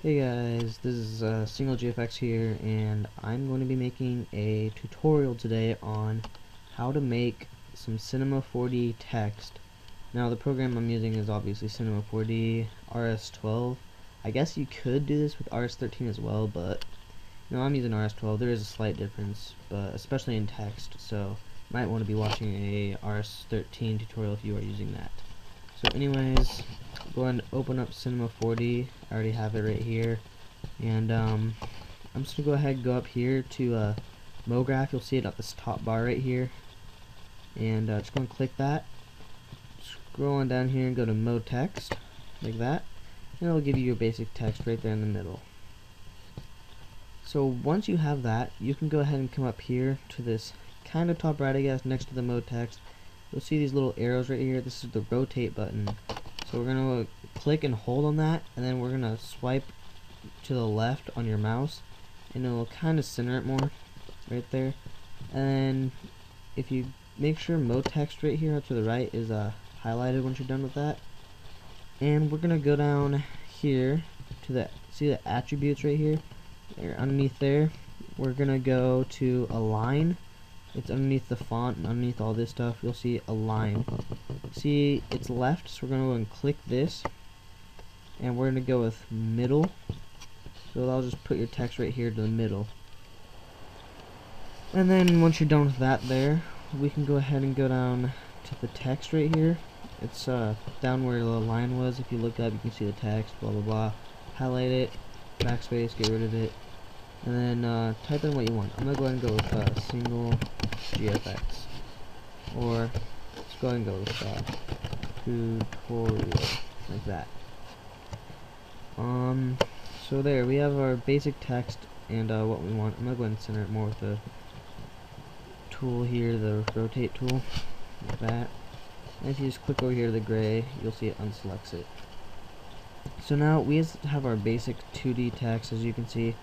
Hey guys, this is SingleGFX here, and I'm going to be making a tutorial today on how to make some Cinema 4D text. Now the program I'm using is obviously Cinema 4D RS12. I guess you could do this with RS13 as well, but I'm using RS12. There is a slight difference, but especially in text, so you might want to be watching a RS13 tutorial if you are using that. So anyways, go ahead and open up Cinema 4D. I already have it right here, and I'm just gonna go ahead and go up here to MoGraph. You'll see it at this top bar right here, and just go and click that. Scroll on down here and go to Mode Text, like that, and it'll give you your basic text right there in the middle. So once you have that, you can go ahead and come up here to this kind of top right, I guess, next to the Mode Text. You'll see these little arrows right here. This is the rotate button. So we're going to click and hold on that, and then we're going to swipe to the left on your mouse, and it'll kind of center it more right there. And if you make sure Mode Text right here to the right is highlighted once you're done with that. And we're going to go down here to the, see the attributes right here? Underneath there, we're going to go to Align. It's underneath the font and underneath all this stuff. You'll see Align. See, it's left, so we're going to go and click this, and we're going to go with middle. So I'll just put your text right here to the middle. And then once you're done with that there, we can go ahead and go down to the text right here. It's down where the line was. If you look up, you can see the text, blah blah blah. Highlight it, backspace, get rid of it, and then type in what you want. I'm going to go ahead and go with SingleGFX, or let's go ahead and go with tutorial, like that. So there, we have our basic text and what we want. I'm going to go ahead and center it more with the tool here, the rotate tool, like that. And if you just click over here to the gray, you'll see it unselects it. So now we have our basic 2D text, as you can see.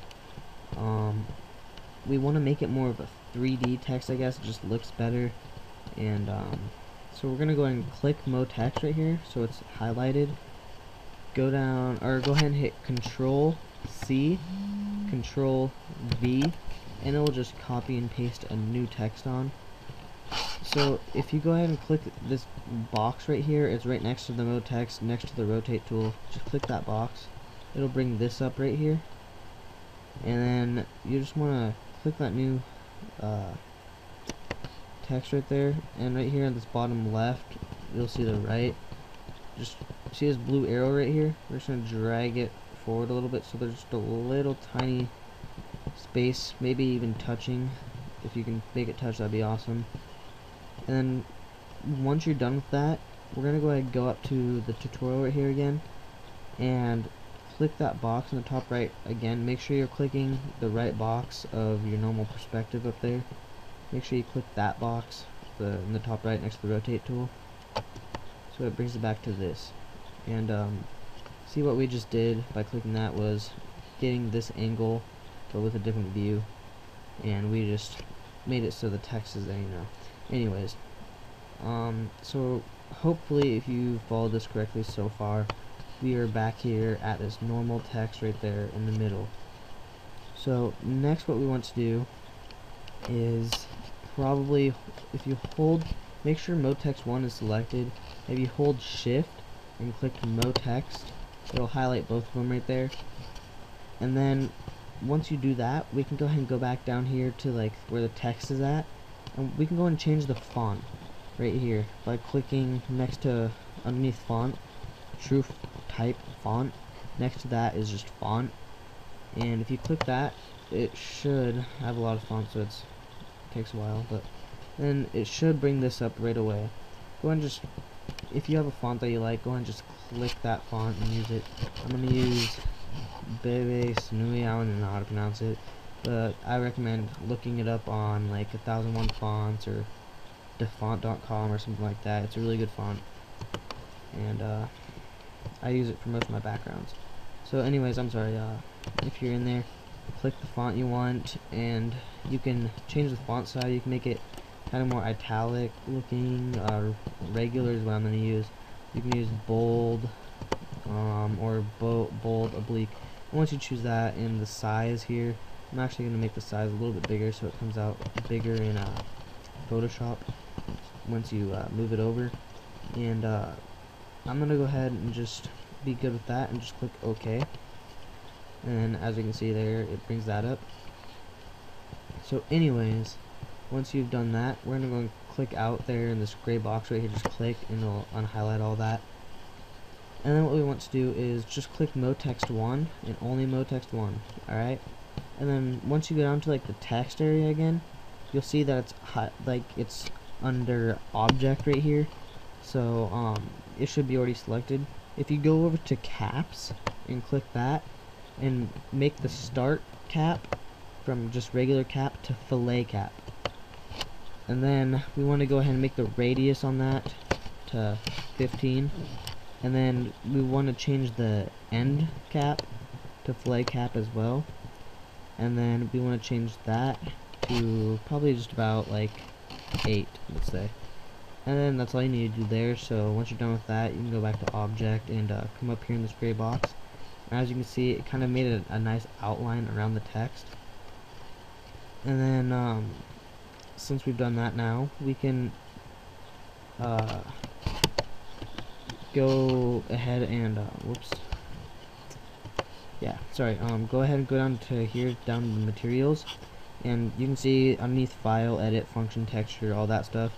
We want to make it more of a 3D text, I guess. It just looks better. And so we're going to go ahead and click Mode Text right here, so it's highlighted. Go down, or go ahead and hit Control C, Control V, and it will just copy and paste a new text on. So if you go ahead and click this box right here, it's right next to the Mode Text, next to the rotate tool. Just click that box. It'll bring this up right here, and then you just want to click that new text right there, and right here on this bottom left, you'll see the right. Just see this blue arrow right here. We're just going to drag it forward a little bit so there's just a little tiny space, maybe even touching. If you can make it touch, that'd be awesome. And then once you're done with that, we're going to go ahead and go up to the tutorial right here again and click that box in the top right again. Make sure you're clicking the right box of your normal perspective up there. Make sure you click that box in the top right next to the rotate tool. So it brings it back to this. And see, what we just did by clicking that was getting this angle but with a different view, and we just made it so the text is there, Anyways, so hopefully if you followed this correctly so far, we are back here at this normal text right there in the middle. So next what we want to do is probably, if you hold, make sure Mode Text 1 is selected. If you hold Shift and click Mode Text, it'll highlight both of them right there. And then once you do that, we can go ahead and go back down here to like where the text is at, and we can go and change the font right here by clicking next to, underneath font, true type font. Next to that is just font, and if you click that, it should have a lot of fonts, so it takes a while, but then it should bring this up right away. Go ahead and just, if you have a font that you like, go ahead and just click that font and use it. I'm going to use Bebe Snui. I don't know how to pronounce it, but I recommend looking it up on like 1001 Fonts or defont.com or something like that. It's a really good font, and I use it for most of my backgrounds. So anyways, I'm sorry, if you're in there, click the font you want, and you can change the font size. You can make it kind of more italic looking, regular is what I'm going to use. You can use bold, or bold, oblique. And once you choose that, and the size here, I'm actually going to make the size a little bit bigger so it comes out bigger in Photoshop once you move it over. And I'm going to go ahead and just be good with that and just click OK. And as you can see there, it brings that up. So anyways, once you've done that, we're going to go and click out there in this gray box right here, just click and it'll unhighlight all that. And then what we want to do is just click mode text 1 and only mode text 1, alright? And then once you go down to like the text area again, you'll see that it's it's under object right here. So it should be already selected. If you go over to caps and click that and make the start cap from just regular cap to fillet cap. And then we want to go ahead and make the radius on that to 15. And then we want to change the end cap to fillet cap as well. And then we want to change that to probably just about like 8, let's say. And then that's all you need to do there. So once you're done with that, you can go back to object and come up here in this gray box. And as you can see, it kind of made a nice outline around the text. And then since we've done that now, we can go ahead and go ahead and go down to here, down to the materials, and you can see underneath file, edit, function, texture, all that stuff,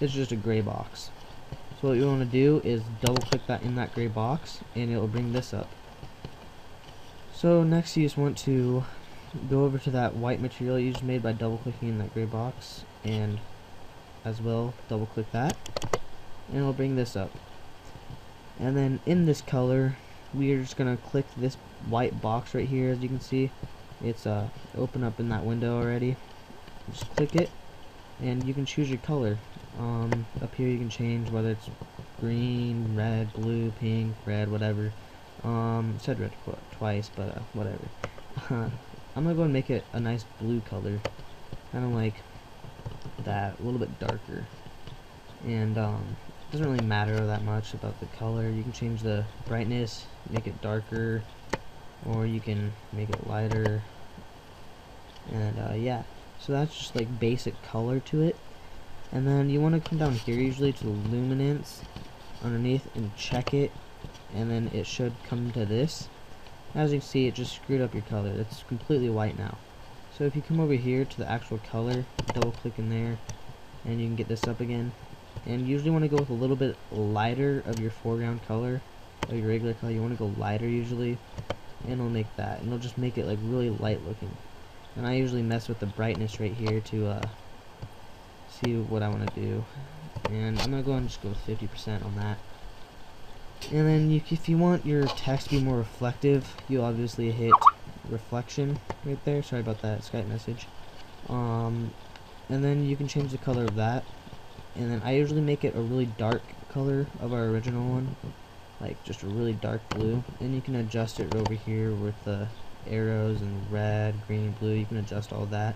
it's just a gray box. So what you want to do is double click that in that gray box and it will bring this up. So next you just want to go over to that white material you just made by double clicking in that gray box, and as well double click that and it'll bring this up. And then in this color, we are just gonna click this white box right here. As you can see, it's open up in that window already. Just click it, and you can choose your color. Up here you can change whether it's green, red, blue, pink, red, whatever. Said red twice, but whatever. I'm gonna go and make it a nice blue color, kind of like that, a little bit darker. And doesn't really matter that much about the color. You can change the brightness, make it darker, or you can make it lighter. And yeah, so that's just like basic color to it. And then you want to come down here usually to the luminance underneath and check it, and then it should come to this. As you can see, it just screwed up your color. It's completely white now. So if you come over here to the actual color, double click in there, and you can get this up again. And you usually want to go with a little bit lighter of your foreground color, or your regular color. You want to go lighter usually, and it'll make that, and it'll just make it like really light looking. And I usually mess with the brightness right here to see what I want to do. And I'm gonna go and just go with 50% on that. And then if you want your text to be more reflective, you obviously hit reflection right there. Sorry about that Skype message. And then you can change the color of that. And then I usually make it a really dark color of our original one, like just a really dark blue. And you can adjust it over here with the arrows and red, green, blue. You can adjust all that.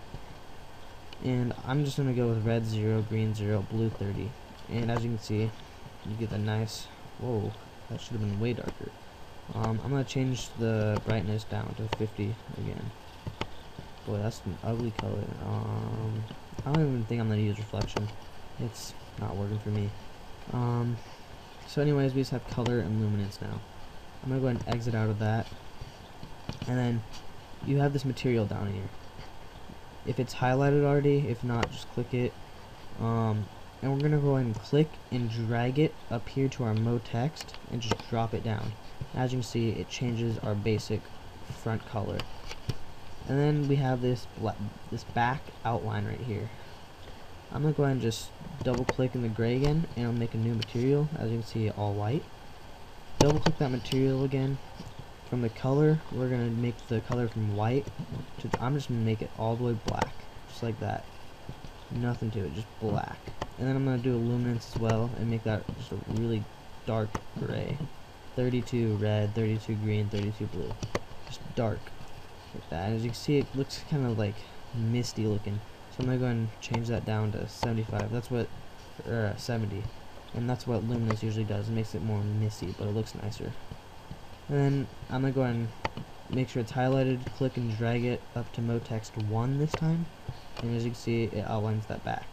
And I'm just gonna go with red 0, green 0, blue 30. And as you can see, you get a nice, whoa, that should have been way darker. I'm gonna change the brightness down to 50 again. Boy, that's an ugly color. I don't even think I'm gonna use reflection. It's not working for me. So anyways, we just have color and luminance now. I'm gonna go ahead and exit out of that. And then you have this material down here. If it's highlighted already, if not, just click it. And we're gonna go ahead and click and drag it up here to our mode text and just drop it down. As you can see, it changes our basic front color. And then we have this back outline right here. I'm gonna go ahead and just double click in the gray again, and it'll make a new material. As you can see, all white. Double click that material again. From the color, we're gonna make the color from white to, I'm just gonna make it all the way black, just like that. Nothing to it, just black. And then I'm gonna do a luminance as well and make that just a really dark gray. 32 red, 32 green, 32 blue. Just dark like that. And as you can see, it looks kind of like misty looking. So I'm gonna go ahead and change that down to 75. That's what, 70. And that's what luminance usually does. It makes it more misty, but it looks nicer. And then I'm going to go ahead and make sure it's highlighted, click and drag it up to Motext 1 this time, and as you can see, it outlines that back.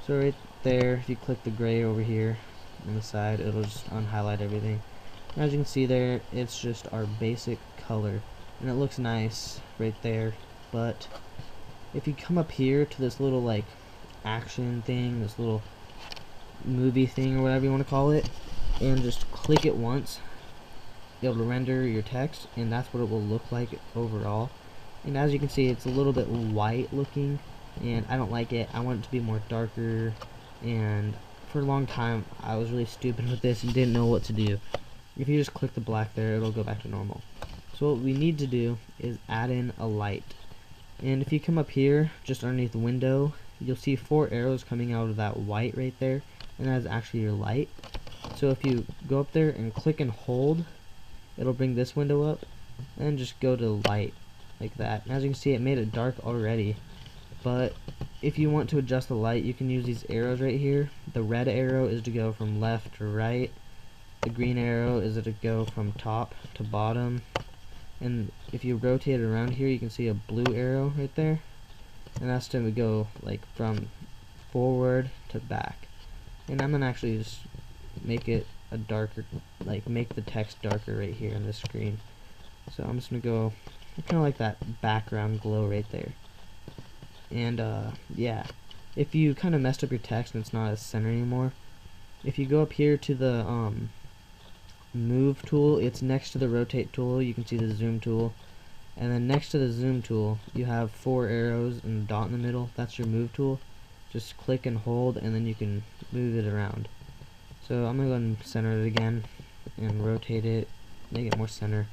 So right there, if you click the gray over here on the side, it'll just unhighlight everything. And as you can see there, it's just our basic color, and it looks nice right there. But if you come up here to this little like action thing, this little movie thing or whatever you want to call it, and just click it once, you'll be able to render your text, and that's what it will look like overall. And as you can see, it's a little bit white looking, and I don't like it. I want it to be more darker, and for a long time I was really stupid with this and didn't know what to do. If you just click the black there, it'll go back to normal. So what we need to do is add in a light. And if you come up here, just underneath the window, you'll see 4 arrows coming out of that white right there, and that is actually your light. So if you go up there and click and hold, it'll bring this window up, and just go to light, like that. And as you can see, it made it dark already. But if you want to adjust the light, you can use these arrows right here. The red arrow is to go from left to right. The green arrow is to go from top to bottom. And if you rotate it around here, you can see a blue arrow right there. And that's to go like from forward to back. And I'm gonna actually just make it a darker, like make the text darker right here on the screen. So I'm just gonna go kind of like that background glow right there. And yeah, if you kind of messed up your text and it's not as center anymore, if you go up here to the move tool, it's next to the rotate tool. You can see the zoom tool, and then next to the zoom tool you have 4 arrows and a dot in the middle. That's your move tool. Just click and hold, and then you can move it around. So I'm gonna go and center it again and rotate it, make it more center.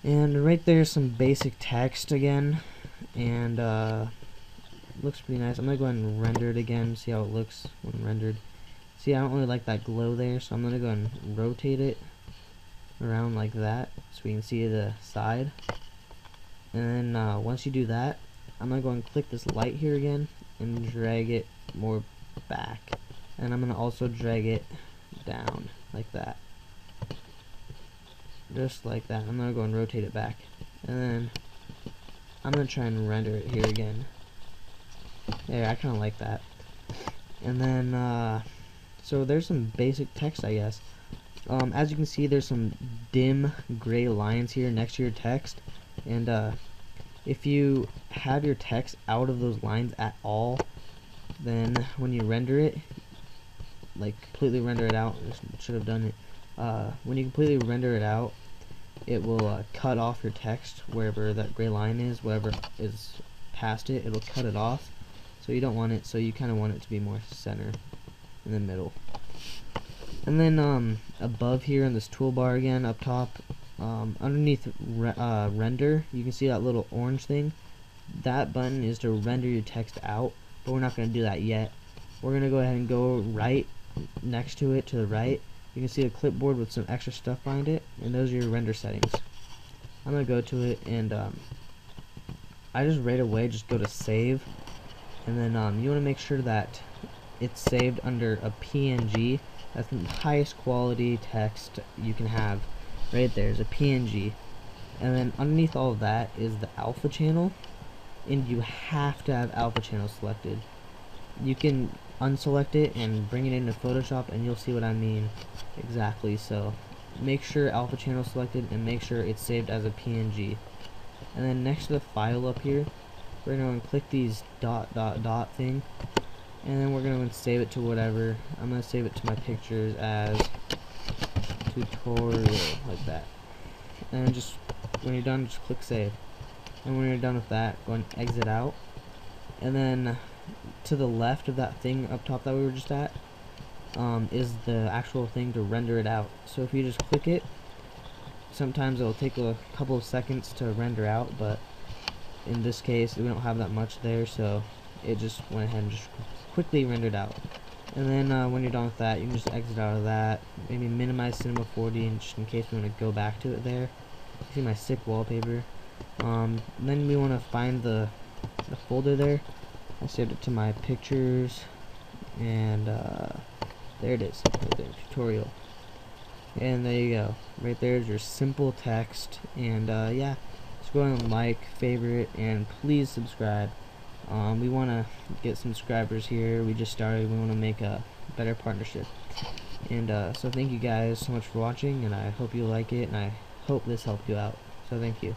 And right there's some basic text again, and looks pretty nice. I'm gonna go ahead and render it again, see how it looks when rendered. See, I don't really like that glow there, so I'm gonna go and rotate it around like that so we can see the side. And then once you do that, I'm gonna go and click this light here again and drag it more back, and I'm gonna also drag it down like that, just like that. I'm gonna go and rotate it back, and then I'm gonna try and render it here again. There, I kinda like that. And then so there's some basic text, I guess. As you can see, there's some dim gray lines here next to your text, and if you have your text out of those lines at all, then when you render it, like completely render it out, should have done it. When you completely render it out, it will cut off your text wherever that gray line is. Whatever is past it, it'll cut it off. So you don't want it. So you kind of want it to be more center in the middle. And then above here in this toolbar again, up top, underneath render, you can see that little orange thing. That button is to render your text out, but we're not going to do that yet. We're going to go ahead and go right next to it, to the right. You can see a clipboard with some extra stuff behind it, and those are your render settings. I'm going to go to it, and I just right away just go to save, and then you want to make sure that it's saved under a PNG. That's the highest quality text you can have. Right there's a PNG, and then underneath all of that is the alpha channel, and you have to have alpha channel selected. You can unselect it and bring it into Photoshop, and you'll see what I mean exactly. So make sure alpha channel selected, and make sure it's saved as a PNG. And then next to the file up here, we're going to click these dot thing, and then we're going to save it to whatever. I'm going to save it to my pictures as tutorial, like that. And just when you're done, just click save. And when you're done with that, go and exit out. And then to the left of that thing up top that we were just at is the actual thing to render it out. So if you just click it, sometimes it'll take a couple of seconds to render out, but in this case we don't have that much there, so it just went ahead and just quickly rendered out. And then when you're done with that, you can just exit out of that, maybe minimize Cinema 4D, just in case we want to go back to it there. You see my sick wallpaper. Then we want to find the folder there. I saved it to my pictures, and there it is, right there, tutorial. And there you go. Right there's your simple text. And yeah, just go ahead and like, favorite, and please subscribe. We want to get some subscribers here. We just started. We want to make a better partnership. And so thank you guys so much for watching, and I hope you like it, and I hope this helped you out. So thank you.